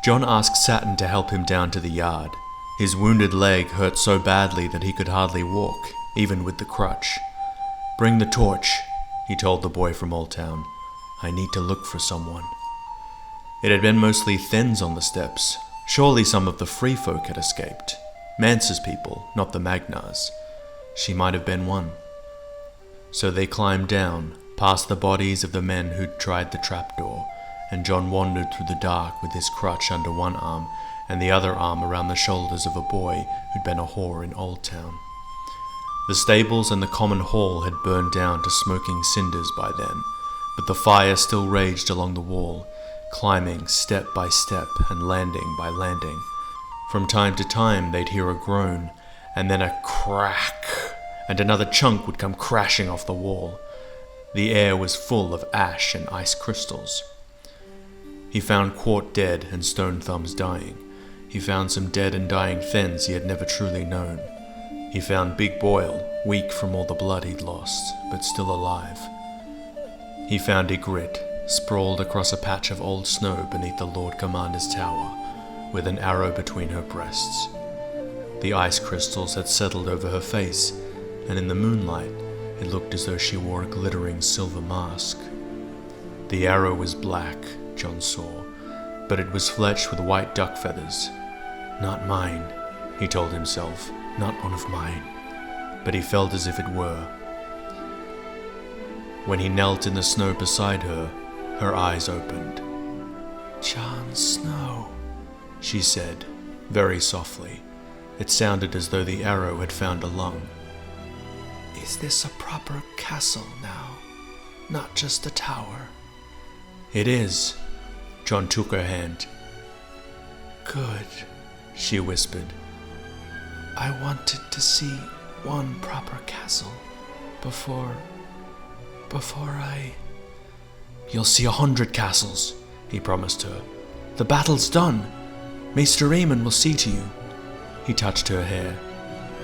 Jon asked Saturn to help him down to the yard. His wounded leg hurt so badly that he could hardly walk, even with the crutch. "Bring the torch," he told the boy from Old Town. "I need to look for someone." It had been mostly Thens on the steps. Surely some of the free folk had escaped. Mance's people, not the Magnars. She might have been one. So they climbed down, past the bodies of the men who'd tried the trapdoor, and Jon wandered through the dark with his crutch under one arm and the other arm around the shoulders of a boy who'd been a whore in Old Town. The stables and the common hall had burned down to smoking cinders by then, but the fire still raged along the wall, climbing step by step and landing by landing. From time to time they'd hear a groan, and then a crack, and another chunk would come crashing off the wall. The air was full of ash and ice crystals. He found Quart dead and Stone Thumbs dying. He found some dead and dying Thens he had never truly known. He found Big Boyle, weak from all the blood he'd lost, but still alive. He found Ygritte, sprawled across a patch of old snow beneath the Lord Commander's tower, with an arrow between her breasts. The ice crystals had settled over her face, and in the moonlight it looked as though she wore a glittering silver mask. The arrow was black, Jon saw, but it was fletched with white duck feathers. Not mine, he told himself, not one of mine, but he felt as if it were. When he knelt in the snow beside her, her eyes opened. "Jon Snow," she said, very softly. It sounded as though the arrow had found a lung. "Is this a proper castle now, not just a tower?" "It is." Jon took her hand. "Good," she whispered. "I wanted to see one proper castle before I..." "You'll see 100 castles," he promised her. "The battle's done. Maester Aemon will see to you." He touched her hair.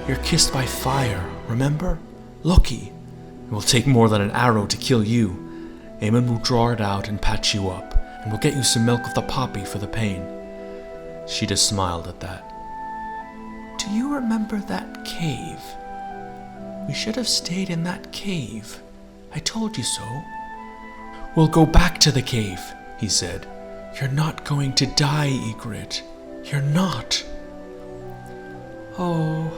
"You're kissed by fire, remember? Lucky. It will take more than an arrow to kill you. Aemon will draw it out and patch you up, and we'll get you some milk of the poppy for the pain." She just smiled at that. "Do you remember that cave? We should have stayed in that cave. I told you so." "We'll go back to the cave," he said. "You're not going to die, Ygritte. You're not." "Oh,"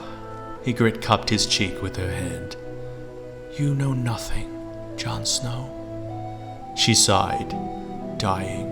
Ygritte cupped his cheek with her hand. "You know nothing, Jon Snow." She sighed, dying.